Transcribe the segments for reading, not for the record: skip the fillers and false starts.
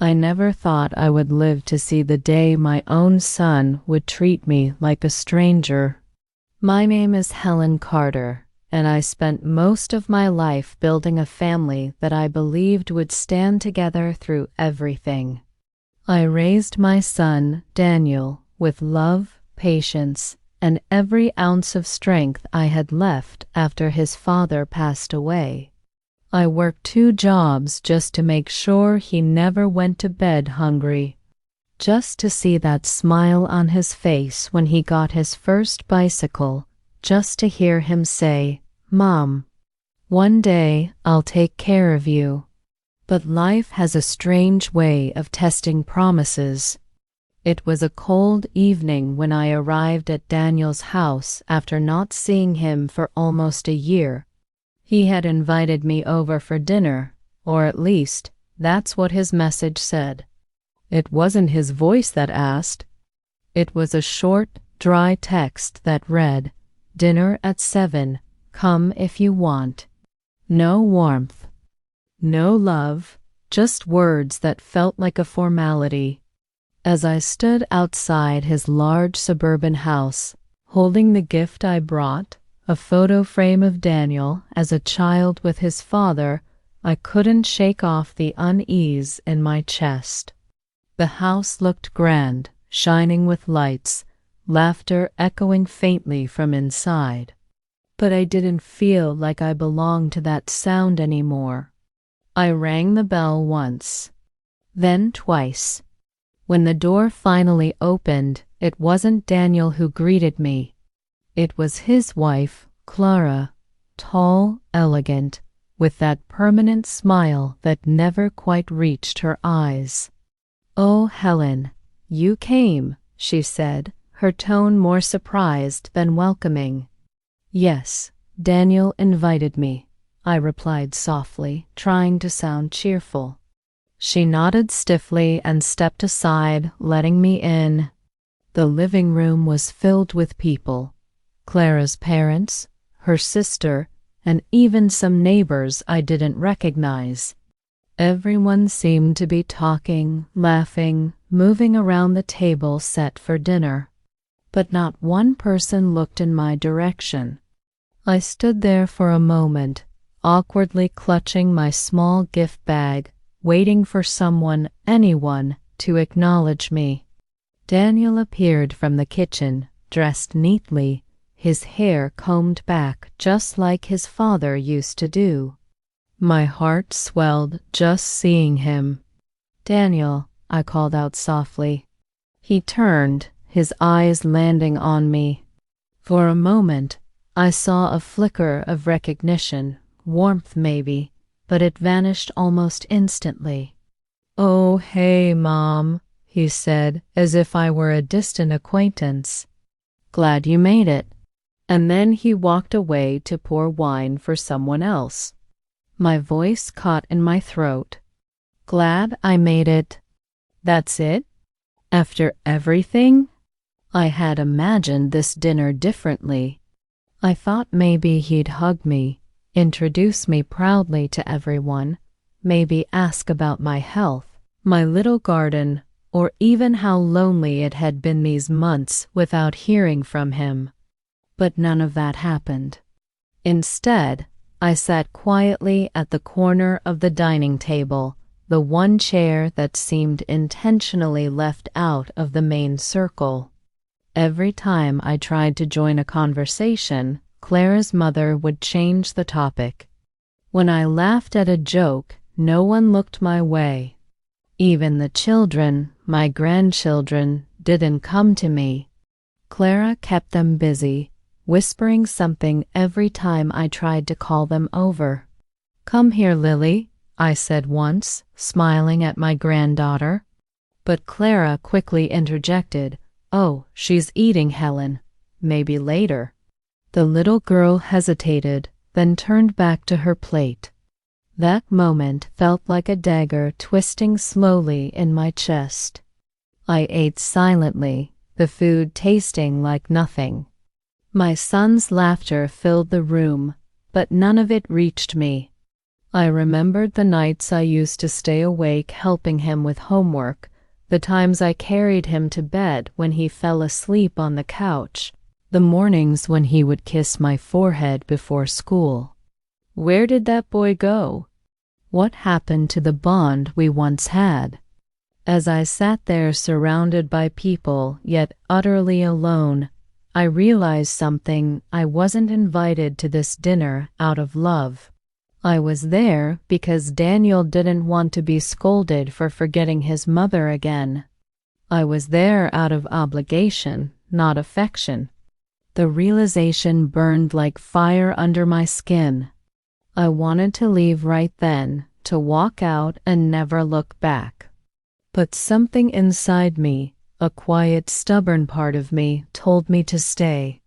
I never thought I would live to see the day my own son would treat me like a stranger. My name is Helen Carter, and I spent most of my life building a family that I believed would stand together through everything. I raised my son, Daniel, with love, patience, and every ounce of strength I had left after his father passed away. I worked 2 jobs just to make sure he never went to bed hungry. Just to see that smile on his face when he got his first bicycle, just to hear him say, "Mom, one day I'll take care of you." But life has a strange way of testing promises. It was a cold evening when I arrived at Daniel's house after not seeing him for almost a year. He had invited me over for dinner, or at least, that's what his message said. It wasn't his voice that asked. It was a short, dry text that read, "Dinner at 7, come if you want." No warmth, no love, just words that felt like a formality. As I stood outside his large suburban house, holding the gift I brought, a photo frame of Daniel as a child with his father, I couldn't shake off the unease in my chest. The house looked grand, shining with lights, laughter echoing faintly from inside. But I didn't feel like I belonged to that sound anymore. I rang the bell once, then twice. When the door finally opened, it wasn't Daniel who greeted me. It was his wife, Clara, tall, elegant, with that permanent smile that never quite reached her eyes. "Oh, Helen, you came," she said, her tone more surprised than welcoming. "Yes, Daniel invited me," I replied softly, trying to sound cheerful. She nodded stiffly and stepped aside, letting me in. The living room was filled with people. Clara's parents, her sister, and even some neighbors I didn't recognize. Everyone seemed to be talking, laughing, moving around the table set for dinner. But not one person looked in my direction. I stood there for a moment, awkwardly clutching my small gift bag, waiting for someone, anyone, to acknowledge me. Daniel appeared from the kitchen, dressed neatly, his hair combed back just like his father used to do. My heart swelled just seeing him. "Daniel," I called out softly. He turned, his eyes landing on me. For a moment, I saw a flicker of recognition, warmth maybe, but it vanished almost instantly. "Oh, hey, Mom," he said, as if I were a distant acquaintance. "Glad you made it." And then he walked away to pour wine for someone else. My voice caught in my throat. "Glad I made it? That's it? After everything?" I had imagined this dinner differently. I thought maybe he'd hug me, introduce me proudly to everyone, maybe ask about my health, my little garden, or even how lonely it had been these months without hearing from him. But none of that happened. Instead, I sat quietly at the corner of the dining table, the one chair that seemed intentionally left out of the main circle. Every time I tried to join a conversation, Clara's mother would change the topic. When I laughed at a joke, no one looked my way. Even the children, my grandchildren, didn't come to me. Clara kept them busy, whispering something every time I tried to call them over. "Come here, Lily," I said once, smiling at my granddaughter. But Clara quickly interjected, "Oh, she's eating, Helen. Maybe later." The little girl hesitated, then turned back to her plate. That moment felt like a dagger twisting slowly in my chest. I ate silently, the food tasting like nothing. My son's laughter filled the room, but none of it reached me. I remembered the nights I used to stay awake helping him with homework, the times I carried him to bed when he fell asleep on the couch, the mornings when he would kiss my forehead before school. Where did that boy go? What happened to the bond we once had? As I sat there surrounded by people, yet utterly alone, I realized something. I wasn't invited to this dinner out of love. I was there because Daniel didn't want to be scolded for forgetting his mother again. I was there out of obligation, not affection. The realization burned like fire under my skin. I wanted to leave right then, to walk out and never look back. But something inside me, a quiet, stubborn part of me, told me to stay.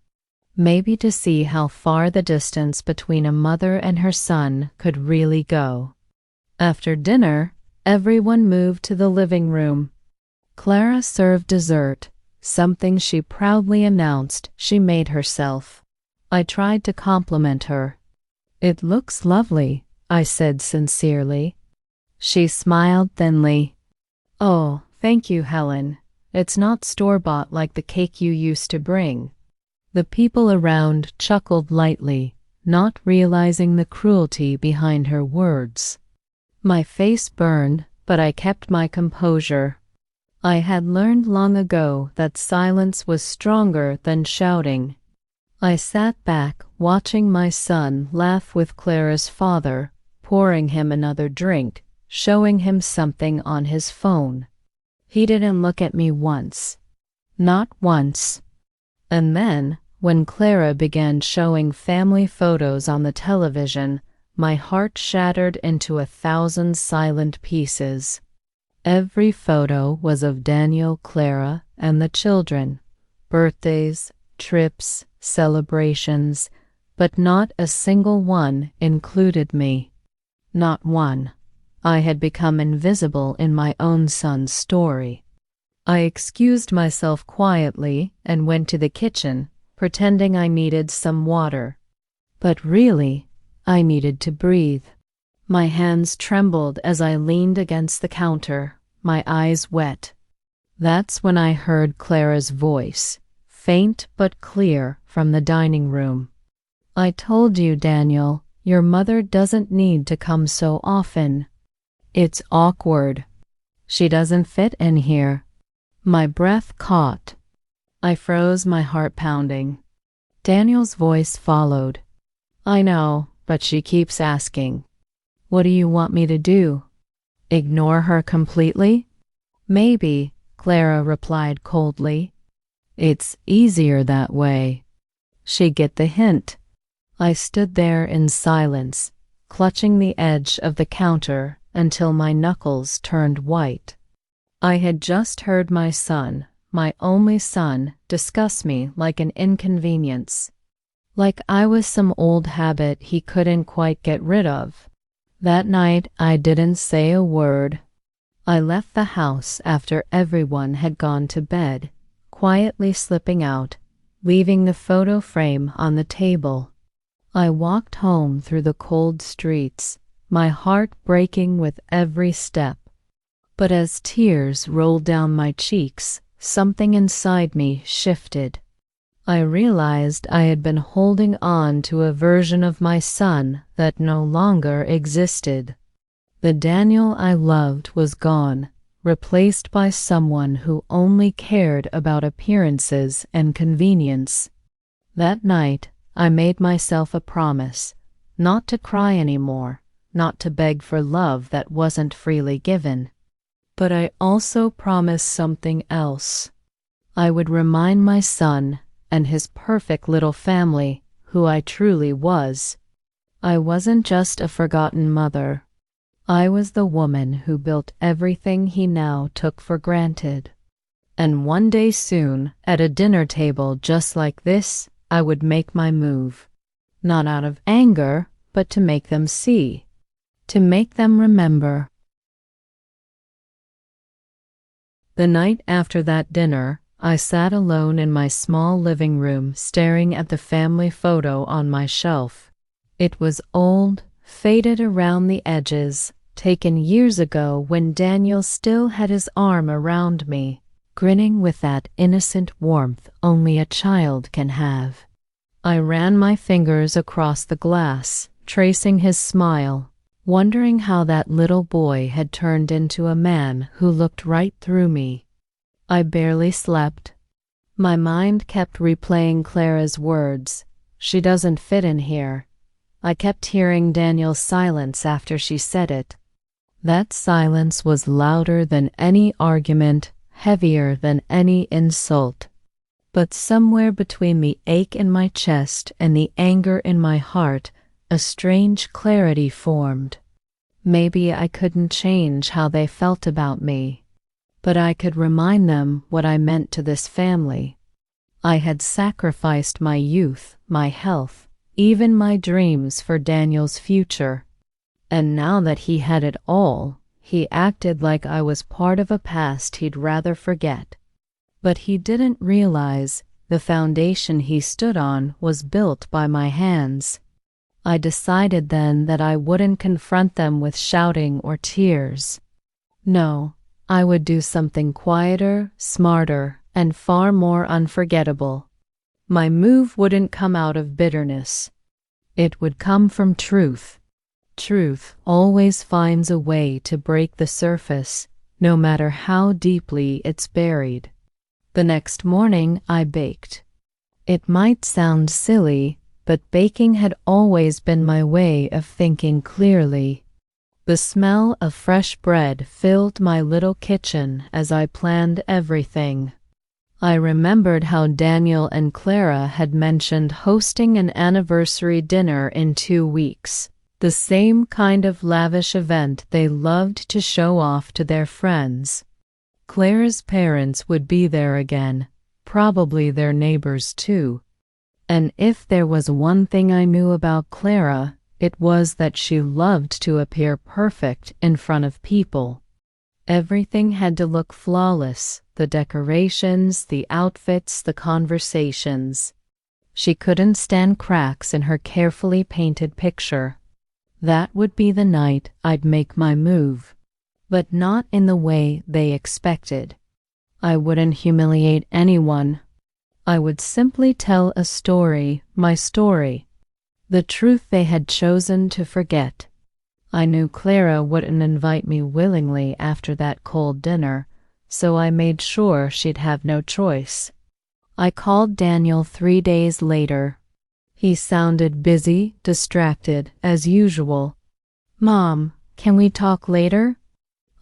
Maybe to see how far the distance between a mother and her son could really go. After dinner, everyone moved to the living room. Clara served dessert, something she proudly announced she made herself. I tried to compliment her. "It looks lovely," I said sincerely. She smiled thinly. "Oh, thank you, Helen. It's not store-bought like the cake you used to bring." The people around chuckled lightly, not realizing the cruelty behind her words. My face burned, but I kept my composure. I had learned long ago that silence was stronger than shouting. I sat back, watching my son laugh with Clara's father, pouring him another drink, showing him something on his phone. He didn't look at me once. Not once. And then, when Clara began showing family photos on the television, my heart shattered into 1,000 silent pieces. Every photo was of Daniel, Clara, and the children. Birthdays, trips, celebrations, but not a single one included me. Not one. I had become invisible in my own son's story. I excused myself quietly and went to the kitchen, pretending I needed some water. But really, I needed to breathe. My hands trembled as I leaned against the counter, my eyes wet. That's when I heard Clara's voice, faint but clear, from the dining room. "I told you, Daniel, your mother doesn't need to come so often. It's awkward. She doesn't fit in here." My breath caught. I froze, my heart pounding. Daniel's voice followed. "I know, but she keeps asking." "What do you want me to do? Ignore her completely?" "Maybe," Clara replied coldly. "It's easier that way." She get the hint. I stood there in silence, clutching the edge of the counter until my knuckles turned white. I had just heard my son, my only son, discuss me like an inconvenience. Like I was some old habit he couldn't quite get rid of. That night I didn't say a word. I left the house after everyone had gone to bed, quietly slipping out, leaving the photo frame on the table. I walked home through the cold streets, my heart breaking with every step. But as tears rolled down my cheeks, something inside me shifted. I realized I had been holding on to a version of my son that no longer existed. The Daniel I loved was gone, replaced by someone who only cared about appearances and convenience. That night, I made myself a promise, not to cry anymore, not to beg for love that wasn't freely given. But I also promised something else. I would remind my son and his perfect little family who I truly was. I wasn't just a forgotten mother. I was the woman who built everything he now took for granted. And one day soon, at a dinner table just like this, I would make my move. Not out of anger, but to make them see. To make them remember. The night after that dinner, I sat alone in my small living room staring at the family photo on my shelf. It was old, faded around the edges, taken years ago when Daniel still had his arm around me, grinning with that innocent warmth only a child can have. I ran my fingers across the glass, tracing his smile, wondering how that little boy had turned into a man who looked right through me. I barely slept. My mind kept replaying Clara's words. She doesn't fit in here. I kept hearing Daniel's silence after she said it. That silence was louder than any argument, heavier than any insult. But somewhere between the ache in my chest and the anger in my heart, a strange clarity formed. Maybe I couldn't change how they felt about me, but I could remind them what I meant to this family. I had sacrificed my youth, my health, even my dreams for Daniel's future. And now that he had it all, he acted like I was part of a past he'd rather forget. But he didn't realize the foundation he stood on was built by my hands. I decided then that I wouldn't confront them with shouting or tears. No, I would do something quieter, smarter, and far more unforgettable. My move wouldn't come out of bitterness. It would come from truth. Truth always finds a way to break the surface, no matter how deeply it's buried. The next morning I baked. It might sound silly, but baking had always been my way of thinking clearly. The smell of fresh bread filled my little kitchen as I planned everything. I remembered how Daniel and Clara had mentioned hosting an anniversary dinner in 2 weeks, the same kind of lavish event they loved to show off to their friends. Clara's parents would be there again, probably their neighbors too. And if there was one thing I knew about Clara, it was that she loved to appear perfect in front of people. Everything had to look flawless, the decorations, the outfits, the conversations. She couldn't stand cracks in her carefully painted picture. That would be the night I'd make my move, but not in the way they expected. I wouldn't humiliate anyone. I would simply tell a story, my story, the truth they had chosen to forget. I knew Clara wouldn't invite me willingly after that cold dinner, so I made sure she'd have no choice. I called Daniel 3 days later. He sounded busy, distracted, as usual. "Mom, can we talk later?"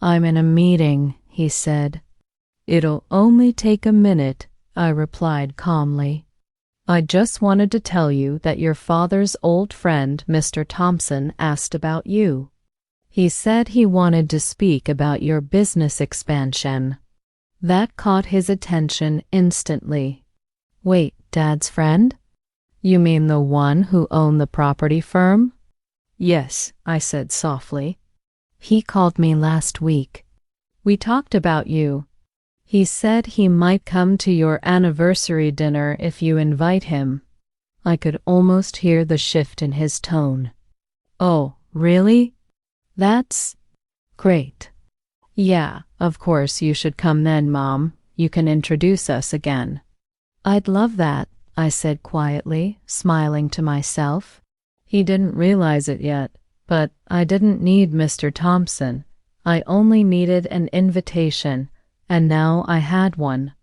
"I'm in a meeting," he said. "It'll only take a minute," I replied calmly. "I just wanted to tell you that your father's old friend, Mr. Thompson, asked about you. He said he wanted to speak about your business expansion." That caught his attention instantly. "Wait, Dad's friend? You mean the one who owned the property firm?" "Yes," I said softly. "He called me last week. We talked about you. He said he might come to your anniversary dinner if you invite him." I could almost hear the shift in his tone. "Oh, really? That's great. Yeah, of course you should come then, Mom. You can introduce us again." "I'd love that," I said quietly, smiling to myself. He didn't realize it yet, but I didn't need Mr. Thompson. I only needed an invitation, and now I had one.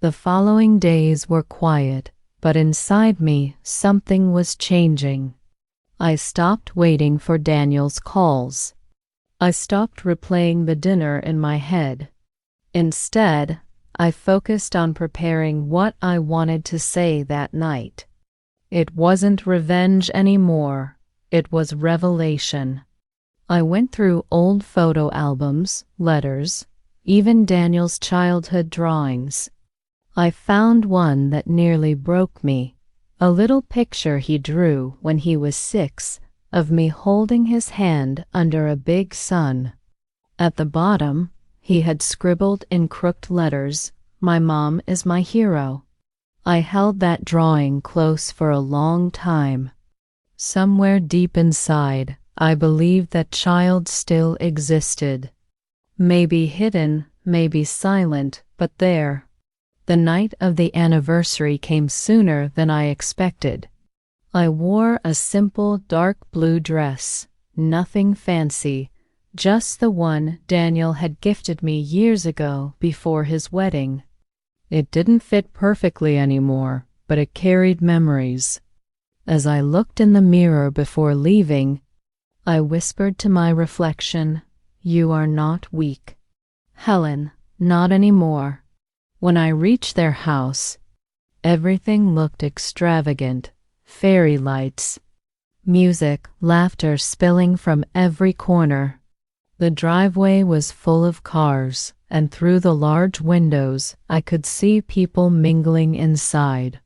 The following days were quiet, but inside me something was changing. I stopped waiting for Daniel's calls. I stopped replaying the dinner in my head. Instead, I focused on preparing what I wanted to say that night. It wasn't revenge anymore. It was revelation. I went through old photo albums, letters, even Daniel's childhood drawings. I found one that nearly broke me, a little picture he drew when he was 6 of me holding his hand under a big sun. At the bottom, he had scribbled in crooked letters, "My mom is my hero." I held that drawing close for a long time. Somewhere deep inside, I believed that child still existed. Maybe hidden, maybe silent, but there. The night of the anniversary came sooner than I expected. I wore a simple dark blue dress, nothing fancy, just the one Daniel had gifted me years ago before his wedding. It didn't fit perfectly anymore, but it carried memories. As I looked in the mirror before leaving, I whispered to my reflection, "You are not weak. Helen, not anymore." When I reached their house, everything looked extravagant. Fairy lights, music, laughter spilling from every corner. The driveway was full of cars, and through the large windows I could see people mingling inside.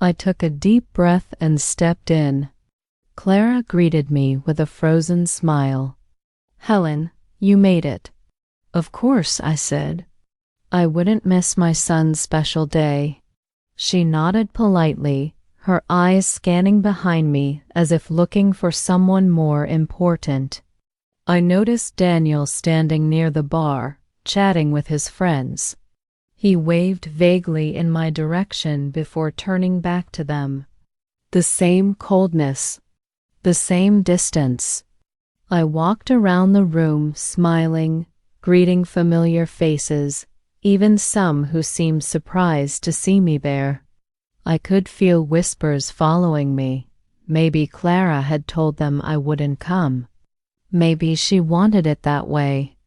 I took a deep breath and stepped in. Clara greeted me with a frozen smile. "Helen, you made it." "Of course," I said. "I wouldn't miss my son's special day." She nodded politely, her eyes scanning behind me as if looking for someone more important. I noticed Daniel standing near the bar, chatting with his friends. He waved vaguely in my direction before turning back to them. The same coldness, the same distance. I walked around the room smiling, greeting familiar faces, even some who seemed surprised to see me there. I could feel whispers following me. Maybe Clara had told them I wouldn't come. Maybe she wanted it that way.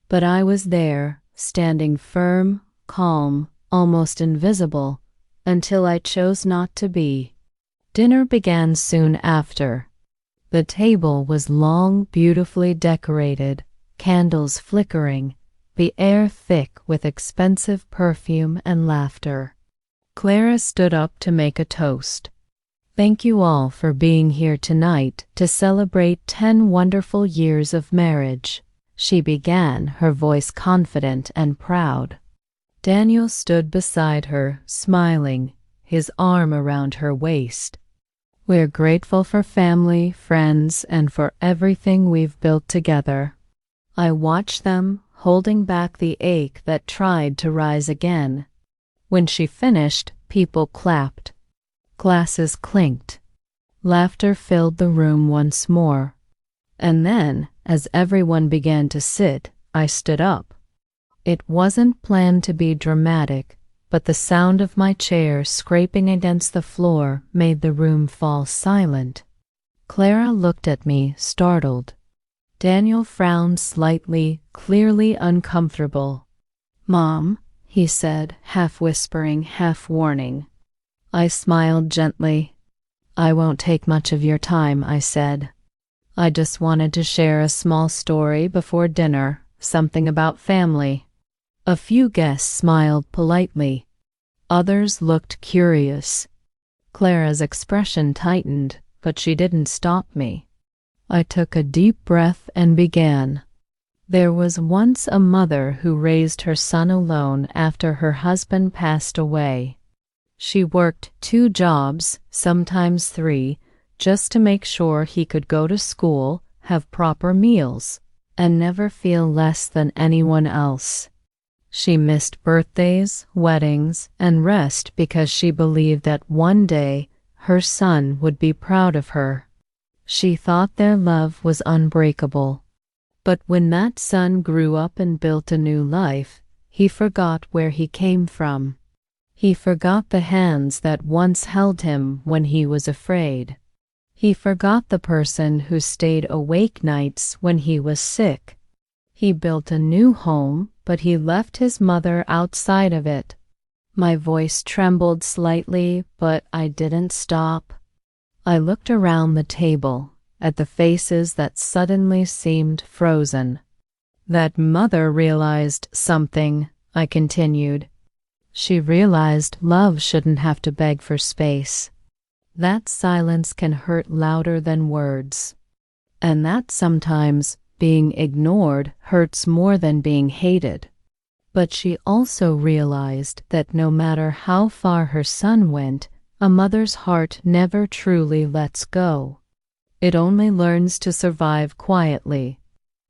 But I was there, standing firm, calm, almost invisible, until I chose not to be. Dinner began soon after. The table was long, beautifully decorated, candles flickering, the air thick with expensive perfume and laughter. Clara stood up to make a toast. "Thank you all for being here tonight to celebrate 10 wonderful years of marriage," she began, her voice confident and proud. Daniel stood beside her, smiling, his arm around her waist. "We're grateful for family, friends, and for everything we've built together." I watched them, holding back the ache that tried to rise again. When she finished, people clapped. Glasses clinked. Laughter filled the room once more. And then, as everyone began to sit, I stood up. It wasn't planned to be dramatic, but the sound of my chair scraping against the floor made the room fall silent. Clara looked at me, startled. Daniel frowned slightly, clearly uncomfortable. "Mom," he said, half whispering, half warning. I smiled gently. "I won't take much of your time," I said. "I just wanted to share a small story before dinner, something about family." A few guests smiled politely. Others looked curious. Clara's expression tightened, but she didn't stop me. I took a deep breath and began. There was once a mother who raised her son alone after her husband passed away. She worked 2 jobs, sometimes 3, just to make sure he could go to school, have proper meals, and never feel less than anyone else. She missed birthdays, weddings, and rest because she believed that one day her son would be proud of her. She thought their love was unbreakable. But when that son grew up and built a new life, he forgot where he came from. He forgot the hands that once held him when he was afraid. He forgot the person who stayed awake nights when he was sick. He built a new home, but he left his mother outside of it. My voice trembled slightly, but I didn't stop. I looked around the table, at the faces that suddenly seemed frozen. That mother realized something, I continued. She realized love shouldn't have to beg for space. That silence can hurt louder than words. And that sometimes being ignored hurts more than being hated. But she also realized that no matter how far her son went, a mother's heart never truly lets go. It only learns to survive quietly.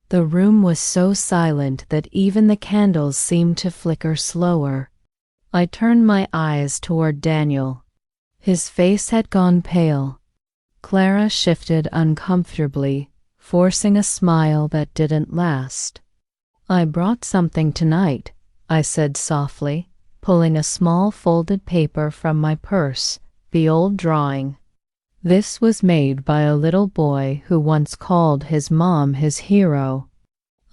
The room was so silent that even the candles seemed to flicker slower. I turned my eyes toward Daniel. His face had gone pale. Clara shifted uncomfortably, forcing a smile that didn't last. "I brought something tonight," I said softly, pulling a small folded paper from my purse, the old drawing. This was made by a little boy who once called his mom his hero.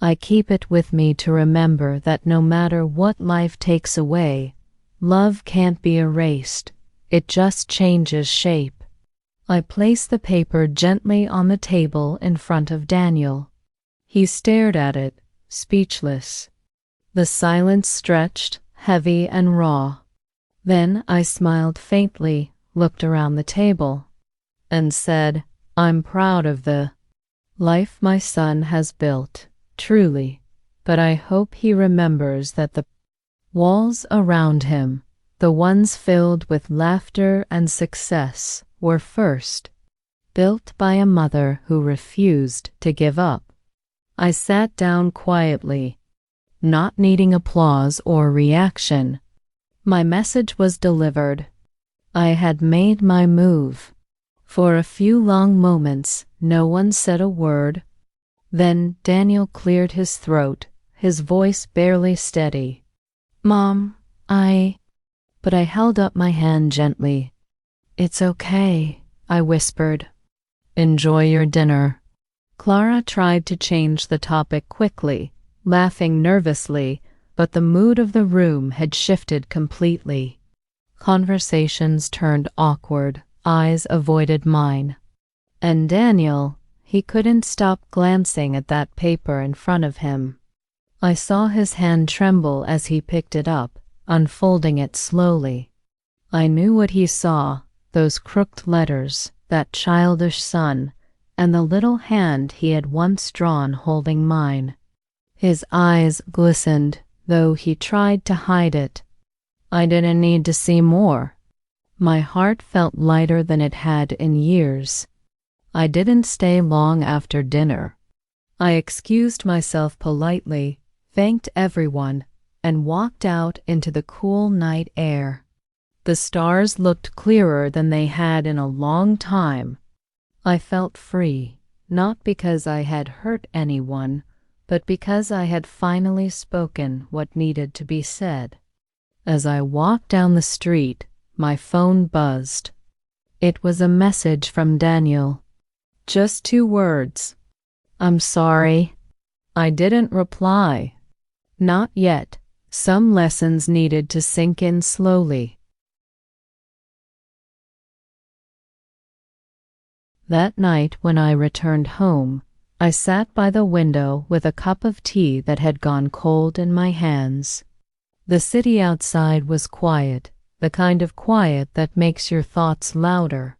I keep it with me to remember that no matter what life takes away, love can't be erased. It just changes shape. I placed the paper gently on the table in front of Daniel. He stared at it, speechless. The silence stretched, heavy and raw. Then I smiled faintly, looked around the table, and said, "I'm proud of the life my son has built, truly, but I hope he remembers that the walls around him, the ones filled with laughter and success, were first built by a mother who refused to give up." I sat down quietly, not needing applause or reaction. My message was delivered. I had made my move. For a few long moments, no one said a word. Then Daniel cleared his throat, his voice barely steady. "Mom, But I held up my hand gently. "It's okay," I whispered. "Enjoy your dinner." Clara tried to change the topic quickly, laughing nervously, but the mood of the room had shifted completely. Conversations turned awkward, eyes avoided mine. And Daniel, he couldn't stop glancing at that paper in front of him. I saw his hand tremble as he picked it up, unfolding it slowly. I knew what he saw, those crooked letters, that childish sun, and the little hand he had once drawn holding mine. His eyes glistened, though he tried to hide it. I didn't need to see more. My heart felt lighter than it had in years. I didn't stay long after dinner. I excused myself politely, thanked everyone, and walked out into the cool night air. The stars looked clearer than they had in a long time. I felt free, not because I had hurt anyone, but because I had finally spoken what needed to be said. As I walked down the street, my phone buzzed. It was a message from Daniel. Just 2 words. "I'm sorry." I didn't reply. Not yet. Some lessons needed to sink in slowly. That night when I returned home, I sat by the window with a cup of tea that had gone cold in my hands. The city outside was quiet, the kind of quiet that makes your thoughts louder.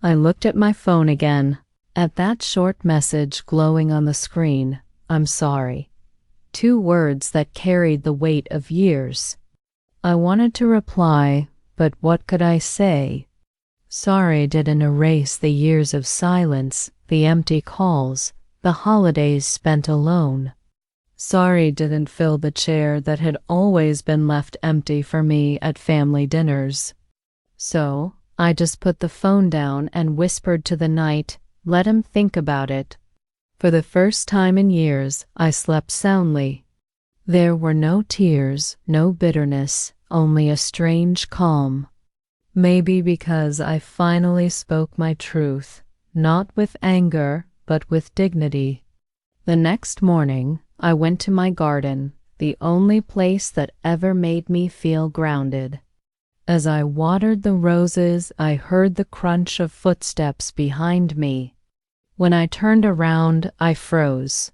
I looked at my phone again, at that short message glowing on the screen, "I'm sorry." 2 words that carried the weight of years. I wanted to reply, but what could I say? Sorry didn't erase the years of silence, the empty calls, the holidays spent alone. Sorry didn't fill the chair that had always been left empty for me at family dinners. So I just put the phone down and whispered to the night, "Let him think about it." For the first time in years, I slept soundly. There were no tears, no bitterness, only a strange calm. Maybe because I finally spoke my truth, not with anger, but with dignity. The next morning, I went to my garden, the only place that ever made me feel grounded. As I watered the roses, I heard the crunch of footsteps behind me. When I turned around, I froze.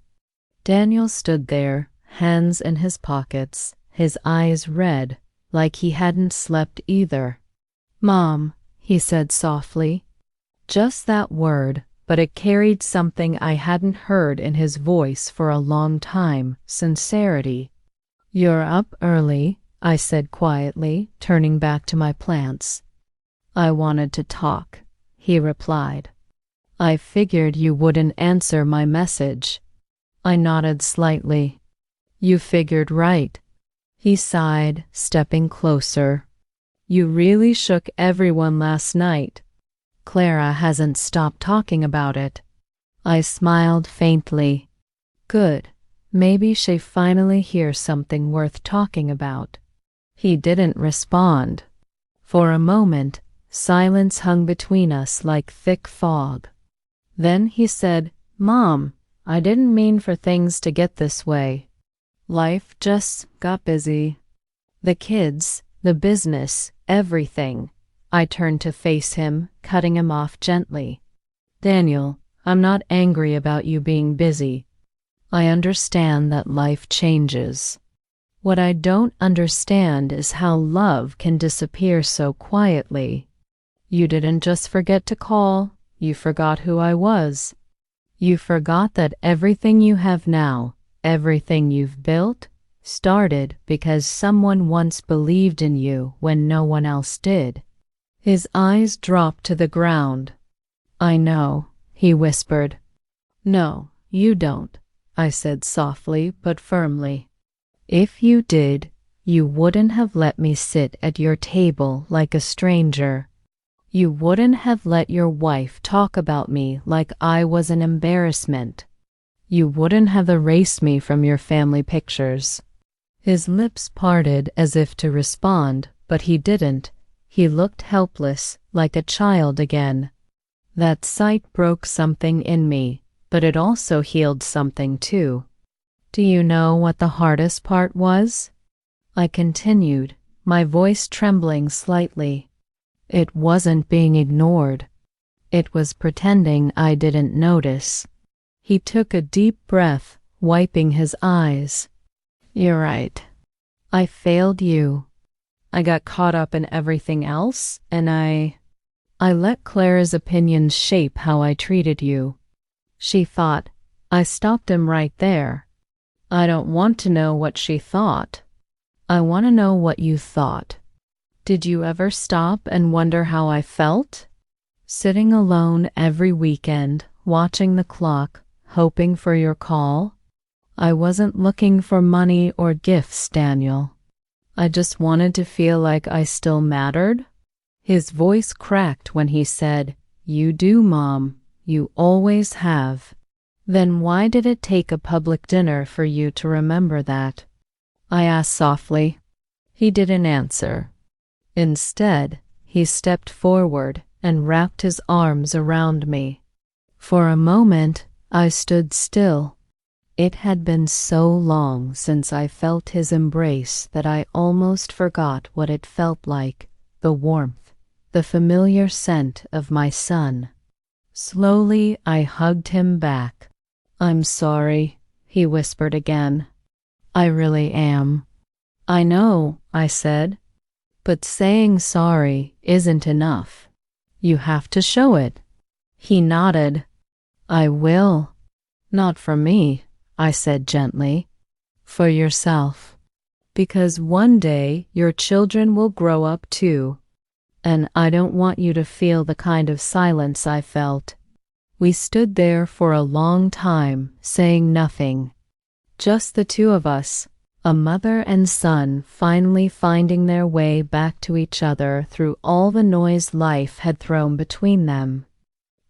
Daniel stood there, hands in his pockets, his eyes red, like he hadn't slept either. "Mom," he said softly. Just that word, but it carried something I hadn't heard in his voice for a long time, sincerity. "You're up early," I said quietly, turning back to my plants. "I wanted to talk," he replied. I figured you wouldn't answer my message. I nodded slightly. You figured right. He sighed, stepping closer. You really shook everyone last night. Clara hasn't stopped talking about it. I smiled faintly. Good. Maybe she finally hears something worth talking about. He didn't respond. For a moment, silence hung between us like thick fog. Then he said, Mom, I didn't mean for things to get this way. Life just got busy. The kids, the business, everything. I turned to face him, cutting him off gently. Daniel, I'm not angry about you being busy. I understand that life changes. What I don't understand is how love can disappear so quietly. You didn't just forget to call, you forgot who I was. You forgot that everything you have now, everything you've built, started because someone once believed in you when no one else did. His eyes dropped to the ground. I know, he whispered. No, you don't, I said softly but firmly. If you did, you wouldn't have let me sit at your table like a stranger. You wouldn't have let your wife talk about me like I was an embarrassment. You wouldn't have erased me from your family pictures. His lips parted as if to respond, but he didn't. He looked helpless, like a child again. That sight broke something in me, but it also healed something too. Do you know what the hardest part was? I continued, my voice trembling slightly. It wasn't being ignored. It was pretending I didn't notice. He took a deep breath, wiping his eyes. You're right. I failed you. I got caught up in everything else, and I let Clara's opinions shape how I treated you. She thought. I stopped him right there. I don't want to know what she thought. I want to know what you thought. Did you ever stop and wonder how I felt? Sitting alone every weekend, watching the clock, hoping for your call? I wasn't looking for money or gifts, Daniel. I just wanted to feel like I still mattered. His voice cracked when he said, You do, Mom. You always have. Then why did it take a public dinner for you to remember that? I asked softly. He didn't answer. Instead, he stepped forward and wrapped his arms around me. For a moment, I stood still. It had been so long since I felt his embrace that I almost forgot what it felt like, the warmth, the familiar scent of my son. Slowly, I hugged him back. I'm sorry, he whispered again. I really am. I know, I said. But saying sorry isn't enough. You have to show it. He nodded. I will. Not for me, I said gently. For yourself. Because one day your children will grow up too. And I don't want you to feel the kind of silence I felt. We stood there for a long time, saying nothing. Just the two of us, a mother and son finally finding their way back to each other through all the noise life had thrown between them.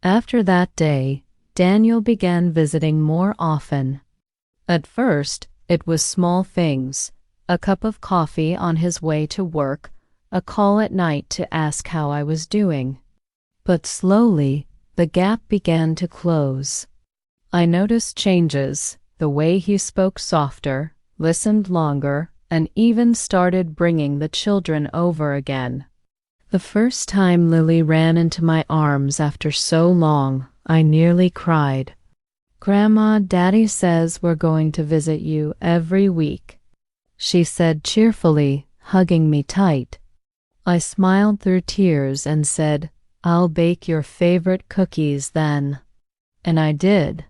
After that day, Daniel began visiting more often. At first, it was small things, a cup of coffee on his way to work, a call at night to ask how I was doing. But slowly, the gap began to close. I noticed changes, the way he spoke softer, listened longer, and even started bringing the children over again. The first time Lily ran into my arms after so long, I nearly cried. Grandma, Daddy says we're going to visit you every week, she said cheerfully, hugging me tight. I smiled through tears and said, I'll bake your favorite cookies then. And I did.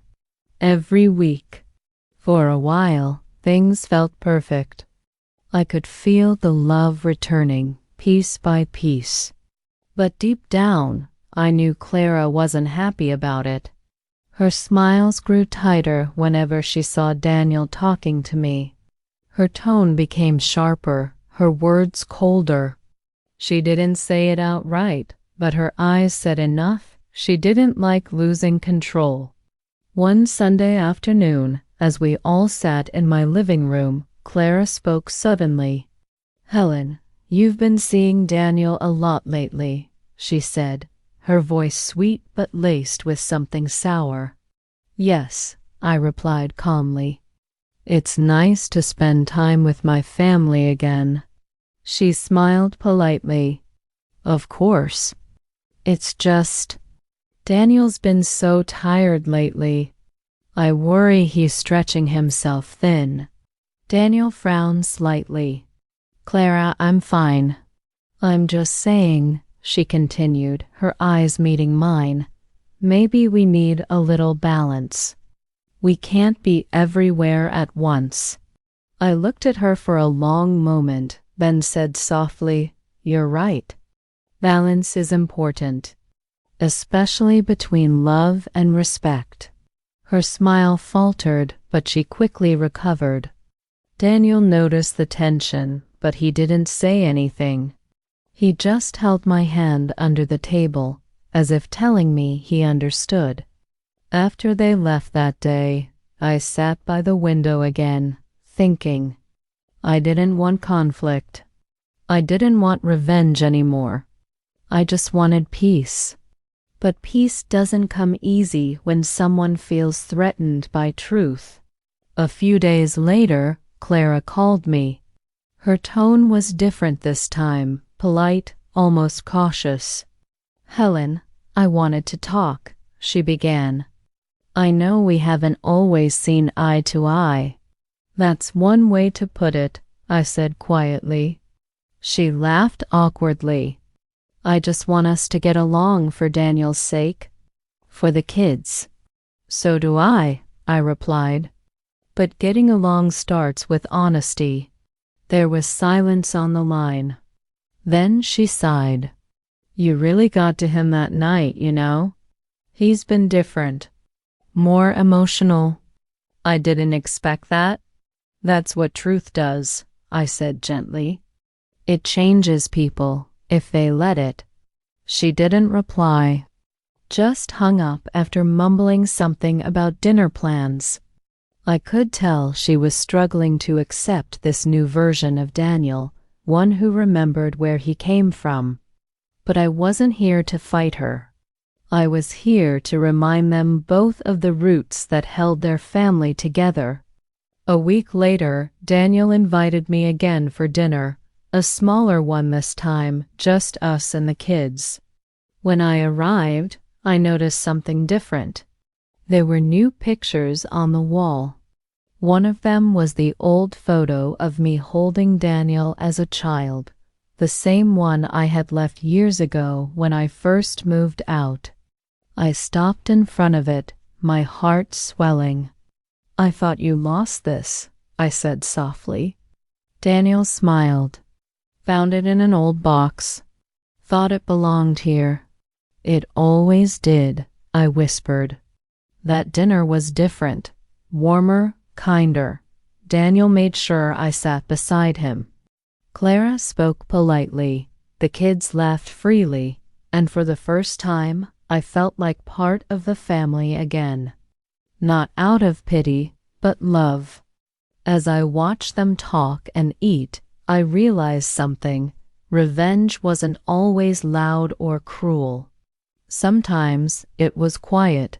Every week. For a while, things felt perfect. I could feel the love returning, piece by piece. But deep down, I knew Clara wasn't happy about it. Her smiles grew tighter whenever she saw Daniel talking to me. Her tone became sharper, her words colder. She didn't say it outright, but her eyes said enough. She didn't like losing control. One Sunday afternoon, as we all sat in my living room, Clara spoke suddenly. "Helen, you've been seeing Daniel a lot lately," she said, her voice sweet but laced with something sour. "Yes," I replied calmly. "It's nice to spend time with my family again." She smiled politely. "Of course. It's just, Daniel's been so tired lately. I worry he's stretching himself thin." Daniel frowned slightly. "Clara, I'm fine. I'm just saying," she continued, her eyes meeting mine, "maybe we need a little balance. We can't be everywhere at once." I looked at her for a long moment, then said softly, "You're right. Balance is important, especially between love and respect." Her smile faltered, but she quickly recovered. Daniel noticed the tension, but he didn't say anything. He just held my hand under the table, as if telling me he understood. After they left that day, I sat by the window again, thinking. I didn't want conflict. I didn't want revenge anymore. I just wanted peace. But peace doesn't come easy when someone feels threatened by truth. A few days later, Clara called me. Her tone was different this time, polite, almost cautious. "Helen, I wanted to talk," she began. "I know we haven't always seen eye to eye." "That's one way to put it," I said quietly. She laughed awkwardly. "I just want us to get along for Daniel's sake. For the kids." "So do I," I replied. "But getting along starts with honesty." There was silence on the line. Then she sighed. "You really got to him that night, you know. He's been different. More emotional." "I didn't expect that." "That's what truth does," I said gently. "It changes people, if they let it." She didn't reply, just hung up after mumbling something about dinner plans. I could tell she was struggling to accept this new version of Daniel, one who remembered where he came from. But I wasn't here to fight her. I was here to remind them both of the roots that held their family together. A week later, Daniel invited me again for dinner, a smaller one this time, just us and the kids. When I arrived, I noticed something different. There were new pictures on the wall. One of them was the old photo of me holding Daniel as a child, the same one I had left years ago when I first moved out. I stopped in front of it, my heart swelling. "I thought you lost this," I said softly. Daniel smiled. "Found it in an old box. Thought it belonged here." "It always did," I whispered. That dinner was different, warmer, kinder. Daniel made sure I sat beside him. Clara spoke politely. The kids laughed freely, and for the first time, I felt like part of the family again. Not out of pity, but love. As I watched them talk and eat, I realized something. Revenge wasn't always loud or cruel. Sometimes it was quiet.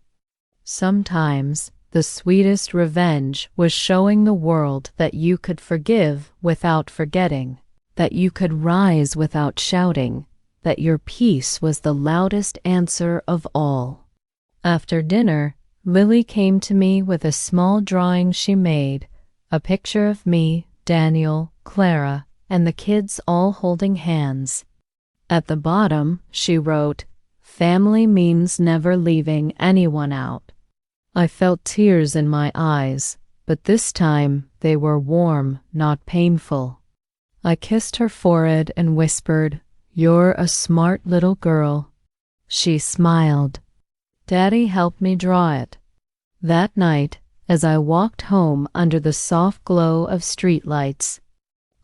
Sometimes the sweetest revenge was showing the world that you could forgive without forgetting, that you could rise without shouting, that your peace was the loudest answer of all. After dinner, Lily came to me with a small drawing she made, a picture of me, Daniel, Clara, and the kids all holding hands. At the bottom, she wrote, "Family means never leaving anyone out." I felt tears in my eyes, but this time they were warm, not painful. I kissed her forehead and whispered, "You're a smart little girl." She smiled. Daddy helped me draw it. That night, as I walked home under the soft glow of streetlights,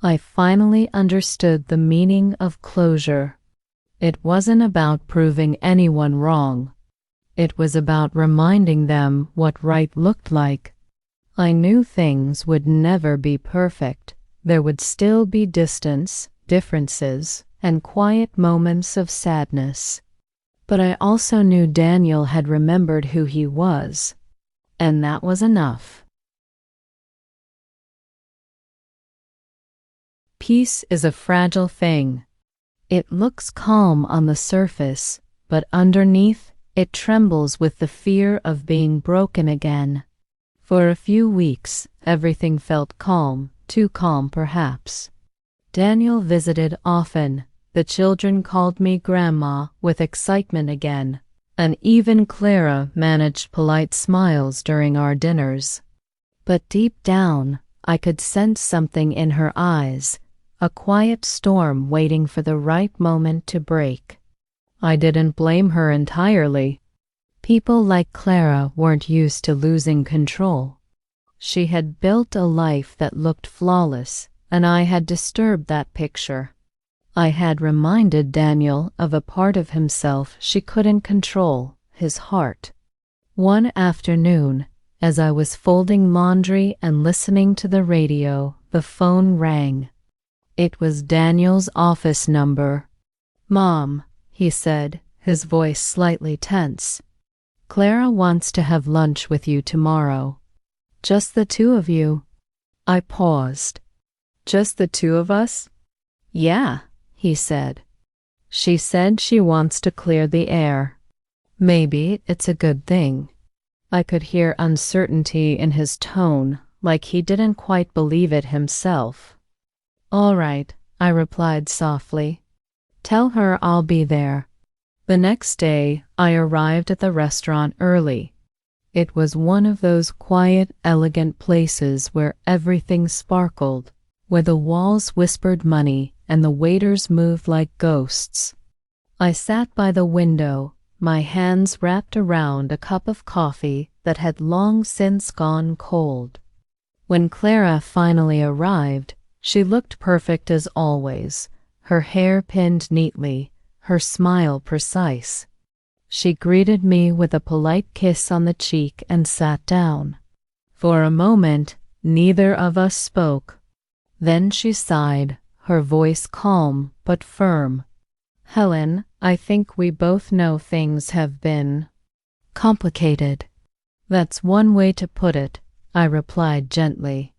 I finally understood the meaning of closure. It wasn't about proving anyone wrong. It was about reminding them what right looked like. I knew things would never be perfect. There would still be distance, differences, and quiet moments of sadness. But I also knew Daniel had remembered who he was, and that was enough. Peace is a fragile thing. It looks calm on the surface, but underneath, it trembles with the fear of being broken again. For a few weeks, everything felt calm, too calm perhaps. Daniel visited often. The children called me Grandma with excitement again, and even Clara managed polite smiles during our dinners. But deep down, I could sense something in her eyes, a quiet storm waiting for the right moment to break. I didn't blame her entirely. People like Clara weren't used to losing control. She had built a life that looked flawless, and I had disturbed that picture. I had reminded Daniel of a part of himself she couldn't control, his heart. One afternoon, as I was folding laundry and listening to the radio, the phone rang. It was Daniel's office number. "Mom," he said, his voice slightly tense. "Clara wants to have lunch with you tomorrow. Just the two of you." I paused. "Just the two of us?" "Yeah," he said. "She said she wants to clear the air. Maybe it's a good thing." I could hear uncertainty in his tone, like he didn't quite believe it himself. "All right," I replied softly. "Tell her I'll be there." The next day, I arrived at the restaurant early. It was one of those quiet, elegant places where everything sparkled, where the walls whispered money and the waiters moved like ghosts. I sat by the window, my hands wrapped around a cup of coffee that had long since gone cold. When Clara finally arrived, she looked perfect as always, her hair pinned neatly, her smile precise. She greeted me with a polite kiss on the cheek and sat down. For a moment, neither of us spoke. Then she sighed, her voice calm but firm. "Helen, I think we both know things have been complicated." "That's one way to put it," I replied gently.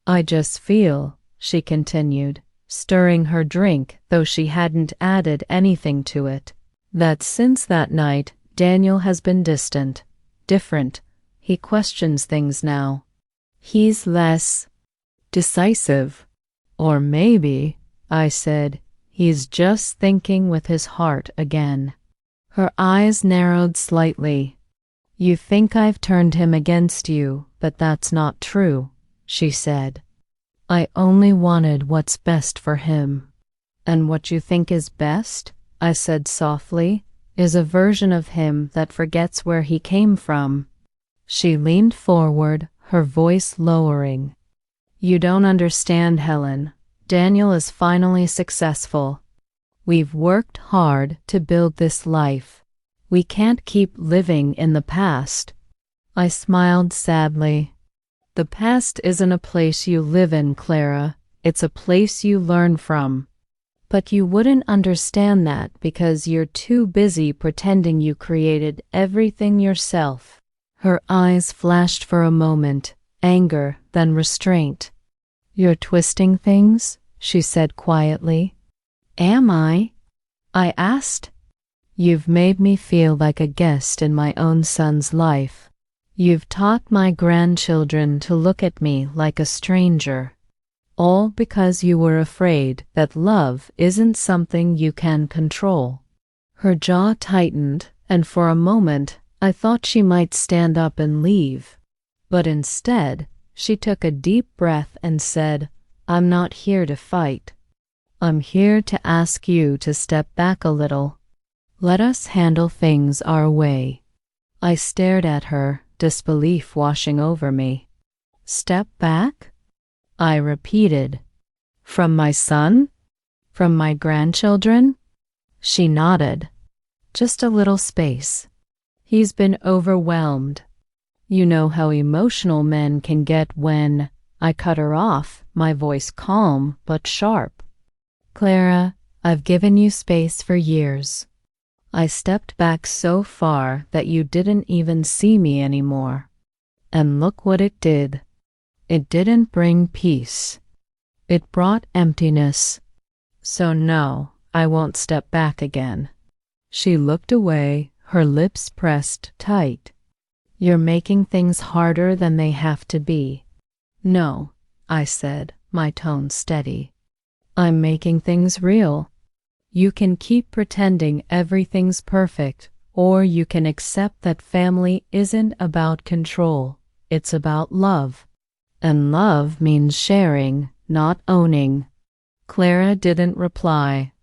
"I just feel," she continued, stirring her drink though she hadn't added anything to it, "that since that night Daniel has been distant, different. He questions things now. He's less decisive. Or maybe," I said, "he's just thinking with his heart again." Her eyes narrowed slightly. "You think I've turned him against you, but that's not true," she said. "I only wanted what's best for him." "And what you think is best," I said softly, "is a version of him that forgets where he came from." She leaned forward, her voice lowering. "You don't understand, Helen. Daniel is finally successful. We've worked hard to build this life. We can't keep living in the past." I smiled sadly. "The past isn't a place you live in, Clara. It's a place you learn from. But you wouldn't understand that because you're too busy pretending you created everything yourself." Her eyes flashed for a moment, anger, then restraint. "You're twisting things?" she said quietly. "Am I?" I asked. "You've made me feel like a guest in my own son's life. You've taught my grandchildren to look at me like a stranger. All because you were afraid that love isn't something you can control." Her jaw tightened, and for a moment I thought she might stand up and leave. But instead, she took a deep breath and said, "I'm not here to fight. I'm here to ask you to step back a little." Let us handle things our way. I stared at her, disbelief washing over me. Step back? I repeated. From my son? From my grandchildren? She nodded. Just a little space. He's been overwhelmed. You know how emotional men can get when… I cut her off, my voice calm but sharp. Clara, I've given you space for years. I stepped back so far that you didn't even see me anymore. And look what it did. It didn't bring peace. It brought emptiness. So no, I won't step back again. She looked away, her lips pressed tight. You're making things harder than they have to be. No, I said, my tone steady. I'm making things real. You can keep pretending everything's perfect, or you can accept that family isn't about control. It's about love. And love means sharing, not owning. Clara didn't reply.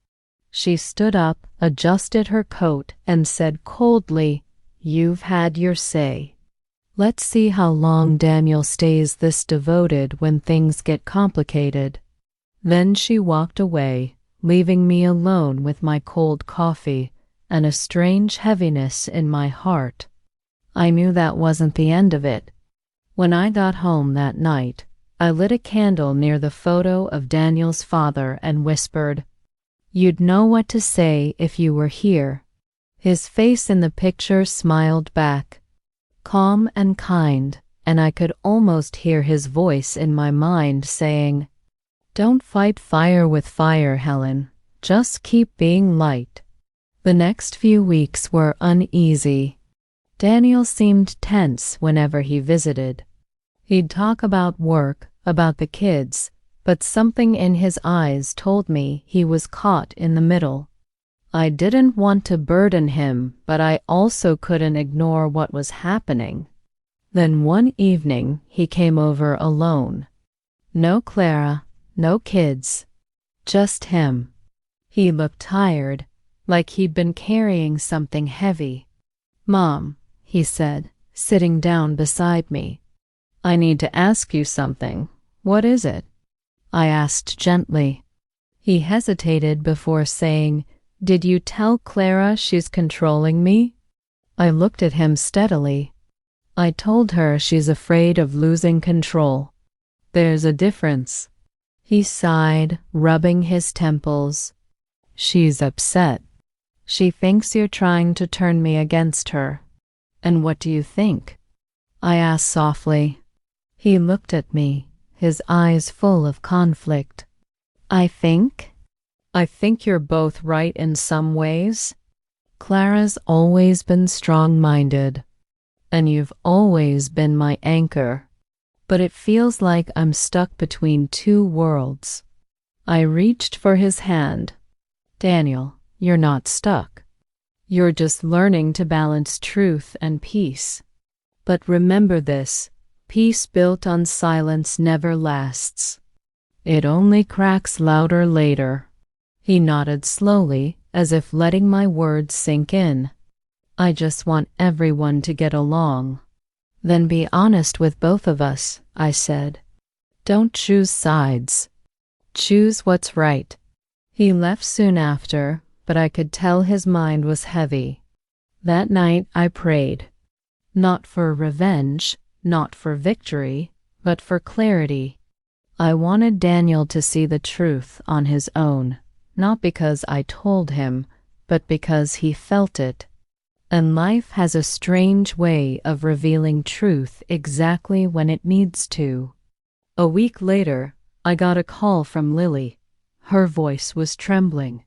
She stood up, adjusted her coat, and said coldly, You've had your say. Let's see how long Daniel stays this devoted when things get complicated. Then she walked away, leaving me alone with my cold coffee and a strange heaviness in my heart. I knew that wasn't the end of it. When I got home that night, I lit a candle near the photo of Daniel's father and whispered, You'd know what to say if you were here. His face in the picture smiled back, calm and kind, and I could almost hear his voice in my mind saying, Don't fight fire with fire, Helen. Just keep being light. The next few weeks were uneasy. Daniel seemed tense whenever he visited. He'd talk about work, about the kids, but something in his eyes told me he was caught in the middle. I didn't want to burden him, but I also couldn't ignore what was happening. Then one evening he came over alone. No Clara, no kids, just him. He looked tired, like he'd been carrying something heavy. Mom, he said, sitting down beside me, I need to ask you something. What is it? I asked gently. He hesitated before saying, Did you tell Clara she's controlling me? I looked at him steadily. I told her she's afraid of losing control. There's a difference. He sighed, rubbing his temples. She's upset. She thinks you're trying to turn me against her. And what do you think? I asked softly. He looked at me, his eyes full of conflict. I think you're both right in some ways. Clara's always been strong-minded, and you've always been my anchor. But it feels like I'm stuck between two worlds. I reached for his hand. Daniel, you're not stuck. You're just learning to balance truth and peace. But remember this, peace built on silence never lasts. It only cracks louder later. He nodded slowly, as if letting my words sink in. I just want everyone to get along. Then be honest with both of us, I said. Don't choose sides. Choose what's right. He left soon after, but I could tell his mind was heavy. That night I prayed. Not for revenge, not for victory, but for clarity. I wanted Daniel to see the truth on his own, not because I told him, but because he felt it. And life has a strange way of revealing truth exactly when it needs to. A week later, I got a call from Lily. Her voice was trembling.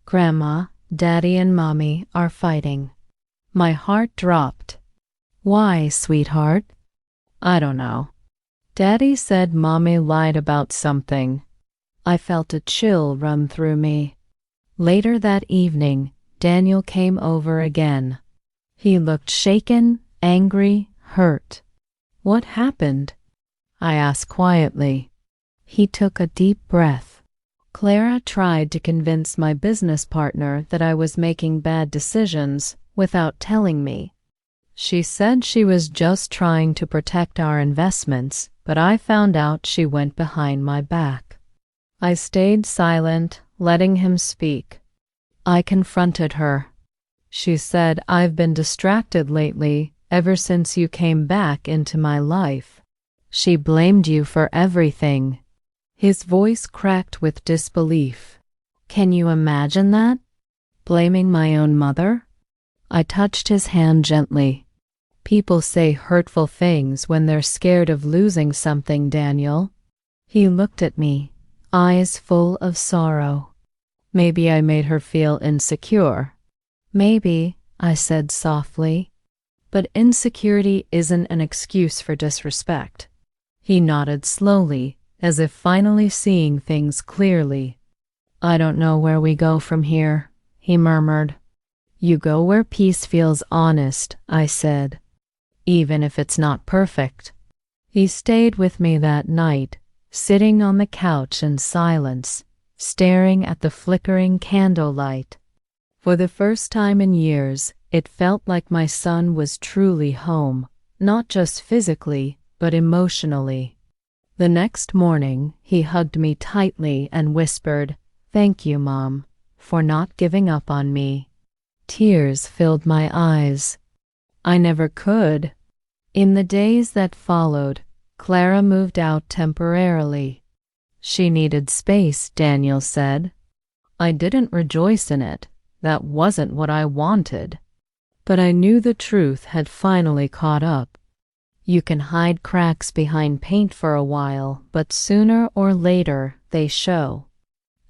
Grandma, Daddy, and Mommy are fighting. My heart dropped. Why, sweetheart? I don't know. Daddy said Mommy lied about something. I felt a chill run through me. Later that evening, Daniel came over again. He looked shaken, angry, hurt. What happened? I asked quietly. He took a deep breath. Clara tried to convince my business partner that I was making bad decisions without telling me. She said she was just trying to protect our investments, but I found out she went behind my back. I stayed silent, letting him speak. I confronted her. She said, "I've been distracted lately, ever since you came back into my life. She blamed you for everything." His voice cracked with disbelief. "Can you imagine that? Blaming my own mother?" I touched his hand gently. "People say hurtful things when they're scared of losing something, Daniel." He looked at me, eyes full of sorrow. "Maybe I made her feel insecure." "Maybe," I said softly. "But insecurity isn't an excuse for disrespect." He nodded slowly, as if finally seeing things clearly. "I don't know where we go from here," he murmured. "You go where peace feels honest," I said, "even if it's not perfect." He stayed with me that night, sitting on the couch in silence, staring at the flickering candlelight. For the first time in years, it felt like my son was truly home, not just physically, but emotionally. The next morning, he hugged me tightly and whispered, "Thank you, Mom, for not giving up on me." Tears filled my eyes. I never could. In the days that followed, Clara moved out temporarily. She needed space, Daniel said. I didn't rejoice in it. That wasn't what I wanted. But I knew the truth had finally caught up. You can hide cracks behind paint for a while, but sooner or later they show.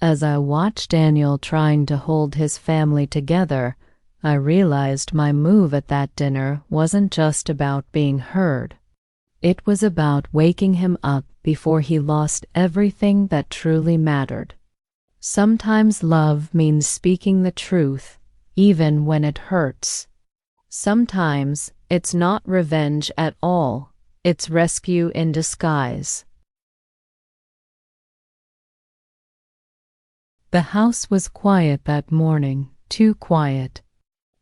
As I watched Daniel trying to hold his family together, I realized my move at that dinner wasn't just about being heard. It was about waking him up before he lost everything that truly mattered. Sometimes love means speaking the truth, even when it hurts. Sometimes it's not revenge at all, it's rescue in disguise. The house was quiet that morning, too quiet.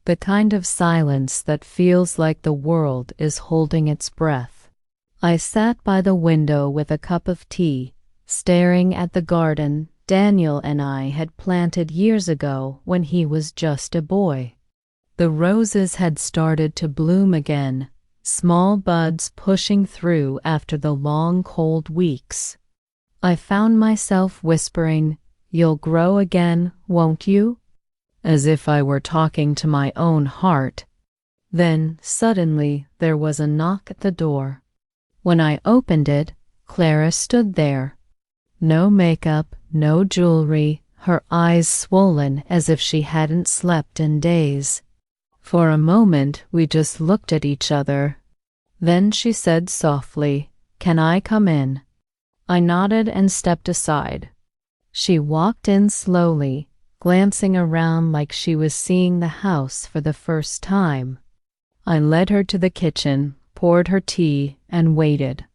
The kind of silence that feels like the world is holding its breath. I sat by the window with a cup of tea, staring at the garden Daniel and I had planted years ago when he was just a boy. The roses had started to bloom again, small buds pushing through after the long cold weeks. I found myself whispering, "You'll grow again, won't you?" as if I were talking to my own heart. Then, suddenly, there was a knock at the door. When I opened it, Clara stood there. No makeup, no jewelry, her eyes swollen as if she hadn't slept in days. For a moment, we just looked at each other. Then she said softly, "Can I come in?" I nodded and stepped aside. She walked in slowly, glancing around like she was seeing the house for the first time. I led her to the kitchen, poured her tea, and waited.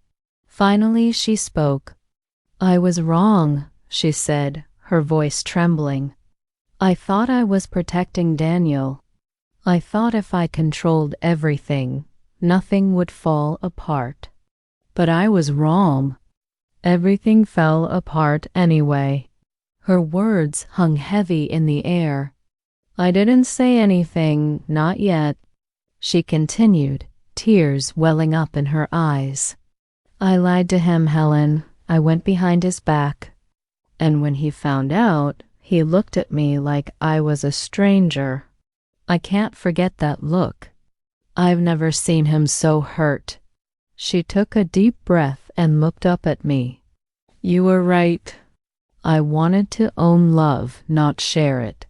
Finally, she spoke. "I was wrong," she said, her voice trembling. "I thought I was protecting Daniel. I thought if I controlled everything, nothing would fall apart. But I was wrong. Everything fell apart anyway." Her words hung heavy in the air. I didn't say anything, not yet. She continued, tears welling up in her eyes. "I lied to him, Helen. I went behind his back. And when he found out, he looked at me like I was a stranger. I can't forget that look. I've never seen him so hurt." She took a deep breath and looked up at me. "You were right. I wanted to own love, not share it.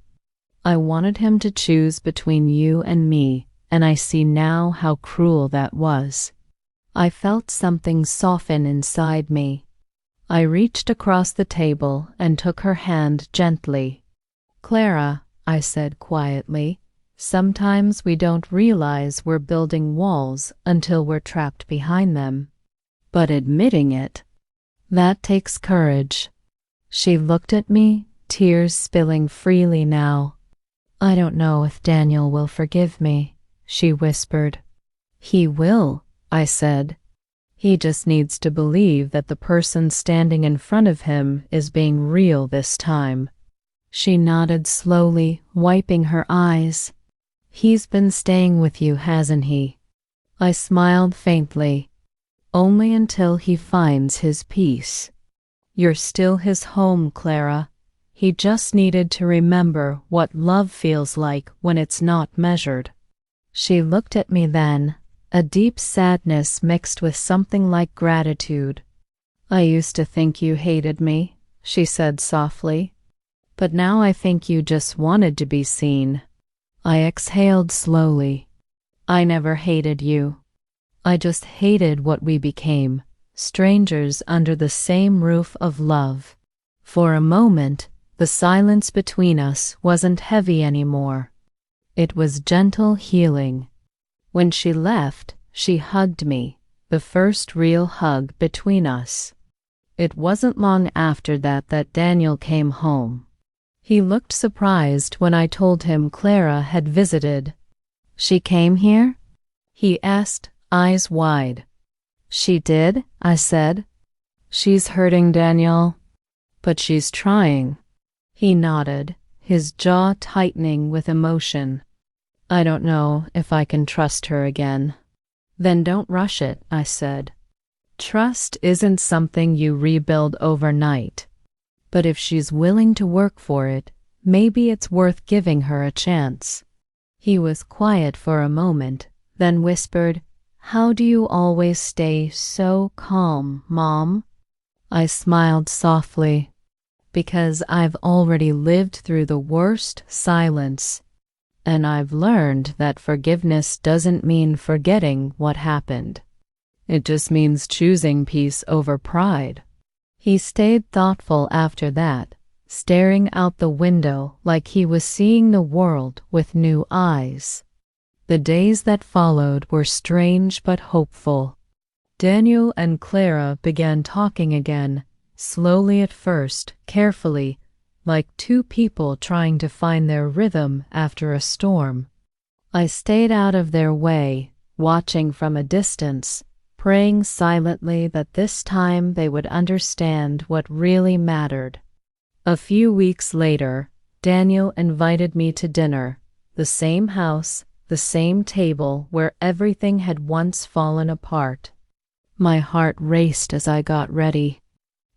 I wanted him to choose between you and me, and I see now how cruel that was." I felt something soften inside me. I reached across the table and took her hand gently. "Clara," I said quietly, "sometimes we don't realize we're building walls until we're trapped behind them. But admitting it, that takes courage." She looked at me, tears spilling freely now. I don't know if Daniel will forgive me, she whispered. He will, I said. He just needs to believe that the person standing in front of him is being real this time. She nodded slowly, wiping her eyes. He's been staying with you, hasn't he? I smiled faintly. Only until he finds his peace. You're still his home, Clara. He just needed to remember what love feels like when it's not measured. She looked at me then, a deep sadness mixed with something like gratitude. I used to think you hated me, she said softly. But now I think you just wanted to be seen. I exhaled slowly. I never hated you. I just hated what we became, strangers under the same roof of love. For a moment, the silence between us wasn't heavy anymore. It was gentle healing. When she left, she hugged me, the first real hug between us. It wasn't long after that Daniel came home. He looked surprised when I told him Clara had visited. She came here? He asked, eyes wide. She did, I said. She's hurting Daniel, but she's trying. He nodded, his jaw tightening with emotion. I don't know if I can trust her again. Then don't rush it, I said. Trust isn't something you rebuild overnight. But if she's willing to work for it, maybe it's worth giving her a chance. He was quiet for a moment, then whispered, How do you always stay so calm, Mom? I smiled softly. Because I've already lived through the worst silence. And I've learned that forgiveness doesn't mean forgetting what happened. It just means choosing peace over pride. He stayed thoughtful after that, staring out the window like he was seeing the world with new eyes. The days that followed were strange but hopeful. Daniel and Clara began talking again, slowly at first, carefully, like two people trying to find their rhythm after a storm. I stayed out of their way, watching from a distance, praying silently that this time they would understand what really mattered. A few weeks later, Daniel invited me to dinner, the same house, the same table where everything had once fallen apart. My heart raced as I got ready.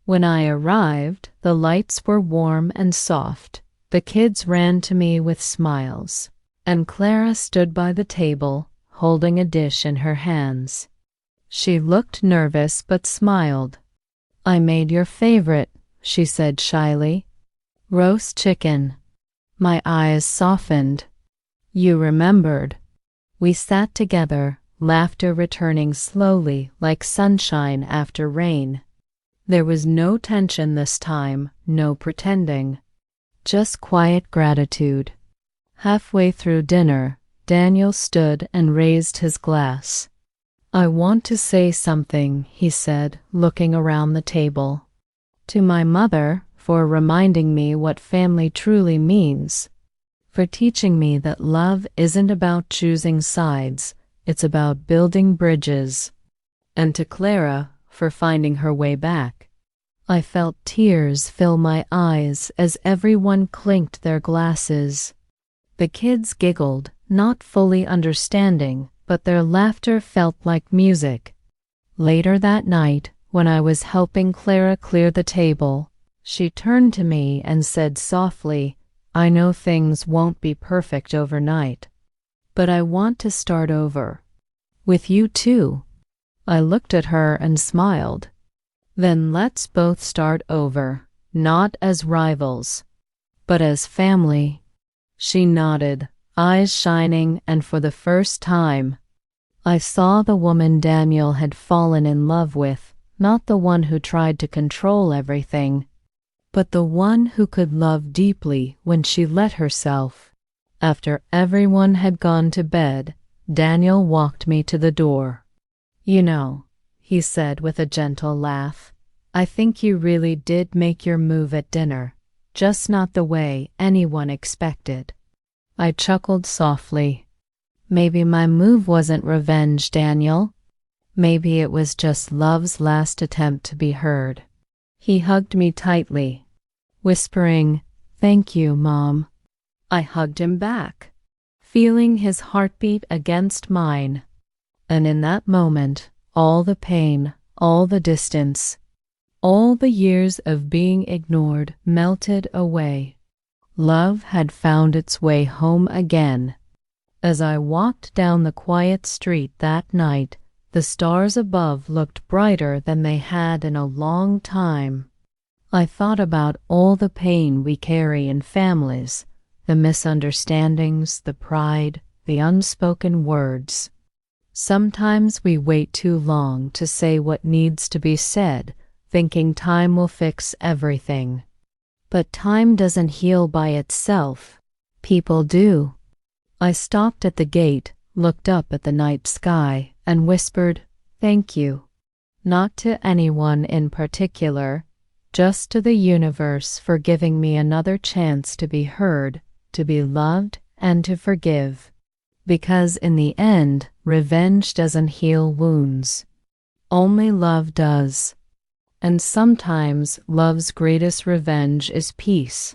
When I arrived, the lights were warm and soft. The kids ran to me with smiles, and Clara stood by the table, holding a dish in her hands. She looked nervous but smiled. I made your favorite, she said shyly. Roast chicken. My eyes softened. You remembered. We sat together, laughter returning slowly like sunshine after rain. There was no tension this time, no pretending. Just quiet gratitude. Halfway through dinner, Daniel stood and raised his glass. I want to say something, he said, looking around the table. To my mother, for reminding me what family truly means. For teaching me that love isn't about choosing sides, it's about building bridges. And to Clara, for finding her way back. I felt tears fill my eyes as everyone clinked their glasses. The kids giggled, not fully understanding, but their laughter felt like music. Later that night, when I was helping Clara clear the table, she turned to me and said softly, I know things won't be perfect overnight, but I want to start over. With you too. I looked at her and smiled. Then let's both start over, not as rivals, but as family. She nodded, eyes shining, and for the first time, I saw the woman Daniel had fallen in love with, not the one who tried to control everything, but the one who could love deeply when she let herself. After everyone had gone to bed, Daniel walked me to the door. You know, he said with a gentle laugh, I think you really did make your move at dinner, just not the way anyone expected. I chuckled softly. Maybe my move wasn't revenge, Daniel. Maybe it was just love's last attempt to be heard. He hugged me tightly, whispering, "Thank you, Mom." I hugged him back, feeling his heartbeat against mine. And in that moment, all the pain, all the distance, all the years of being ignored melted away. Love had found its way home again. As I walked down the quiet street that night, the stars above looked brighter than they had in a long time. I thought about all the pain we carry in families, the misunderstandings, the pride, the unspoken words. Sometimes we wait too long to say what needs to be said, thinking time will fix everything. But time doesn't heal by itself. People do. I stopped at the gate, looked up at the night sky, and whispered, "Thank you." Not to anyone in particular, just to the universe for giving me another chance to be heard, to be loved, and to forgive. Because in the end, revenge doesn't heal wounds. Only love does. And sometimes love's greatest revenge is peace.